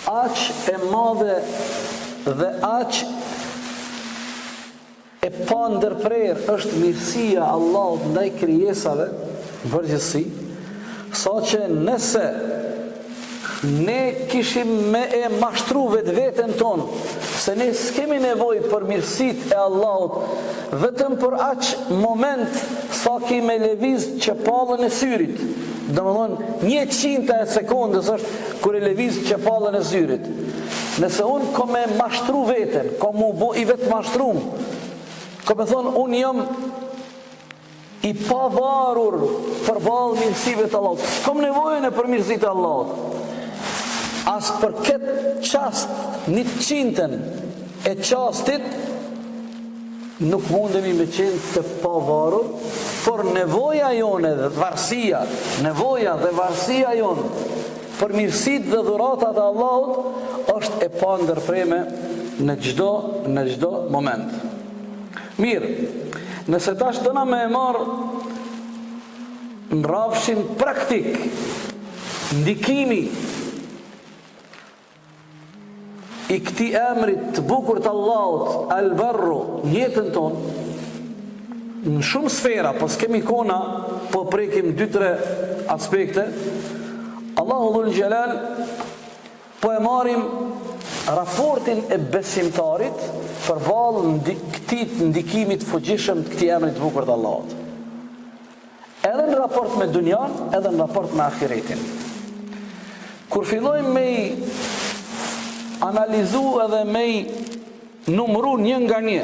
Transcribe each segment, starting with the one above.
aq e madhe dhe aq e pa ndërprer është mirësia Allahut ndaj krijesave në përgjithësi, saqë nëse ne kishim me e mashtru vetveten tonë se ne s'kemi nevojë për mirësitë e Allahut vetëm për aq moment sa kemi lëviz çepallën e syrit. Domethënë 1/100 e sekondës është kur e lëviz çepallën e syrit. Nëse unë kom me mashtru veten, kom mu bo i vetë mashtrum, kom me thonë unë jam i pavarur përballë mirësive të Allahut, s'kom nevojën e për mirësitë e Allahut. As për këtë qast, 1/100 e qastit, nuk mundemi me qenë të pavarur, por nevoja jone dhe varësia, nevoja dhe varësia jone për mirësitë dhe dhuratat e Allahut është e pa ndërprerme në çdo moment. Mirë, nëse tash dëna me e marë në rafshin praktik, ndikimi i këti emrit të bukur të Allahut, Al-Barru, jetën tonë, në shumë sfera, po s'kemi kona, po prekim 2-3 aspekte, Allahu Dhul Gjelal, po e marim raportin e besimtarit përballë këtij ndikimit fuqishëm të këtij emrit të bukur të Allahut. Edhe në raport me dunjan, edhe në raport me ahiretin. Kur fillojmë me analizu edhe me numru një nga një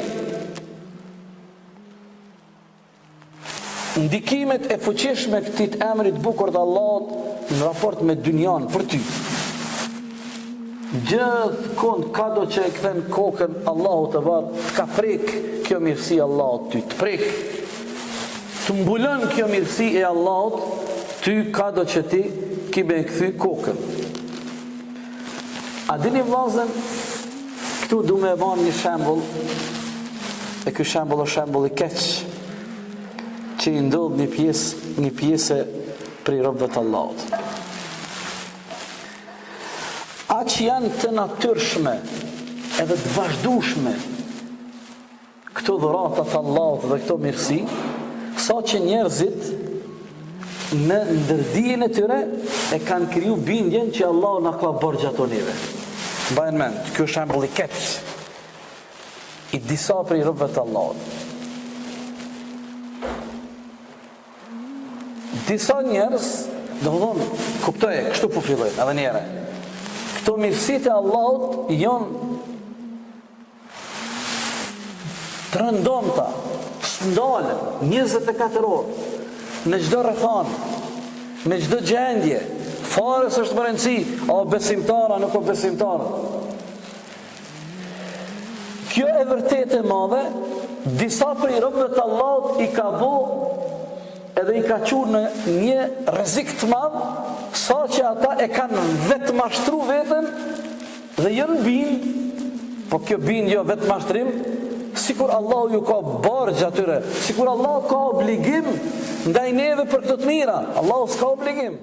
ndikimet e fuqishme këtij emrit të bukur të Allahut në raport me dunjan për ty. Gjithë kund kado që e kthen kokën Allahu të barë, ka prek kjo mirësi Allahut ty, të prek, të mbulon kjo mirësi e Allahut ty kado që ti ki me kthy kokën. A dini vllazën, këtu du me ban një shembull, e ky shembull është shembull i keq, që i ndodh një pjesë prej robëve të Allahut. Aq janë të natyrshme edhe të vazhdueshme këto dhuratat të Allahut dhe këto mirësi, sa që njerëzit në ndërdijen e tyre e kanë kriju bindjen që Allahu na ka borxh ato neve. Mbajnë mend, ky është shembull i keq i disa prej robëve të Allahut. Disa njerëz, domthonë, kuptoje, kështu po fillojnë, edhe një herë. Këto mirësitë e Allahut janë të rëndomta, s'ndalen 24 orë, në çdo rrethon, në çdo gjendje, fare s'është më rëndësi, a besimtara, nuk o besimtara. Kjo e vërtet e madhe, disa prej robëve të Allahut i ka bo edhe i ka qurë në një rrezik të madh, sa që ata e kanë vetë mashtru veten dhe jënë bind, po kjo bind jo vetë mashtrim, sikur Allahu ju ka borxh atyre, sikur Allahu ka obligim ndaj neve për këtë të mira. Allahu s'ka obligim.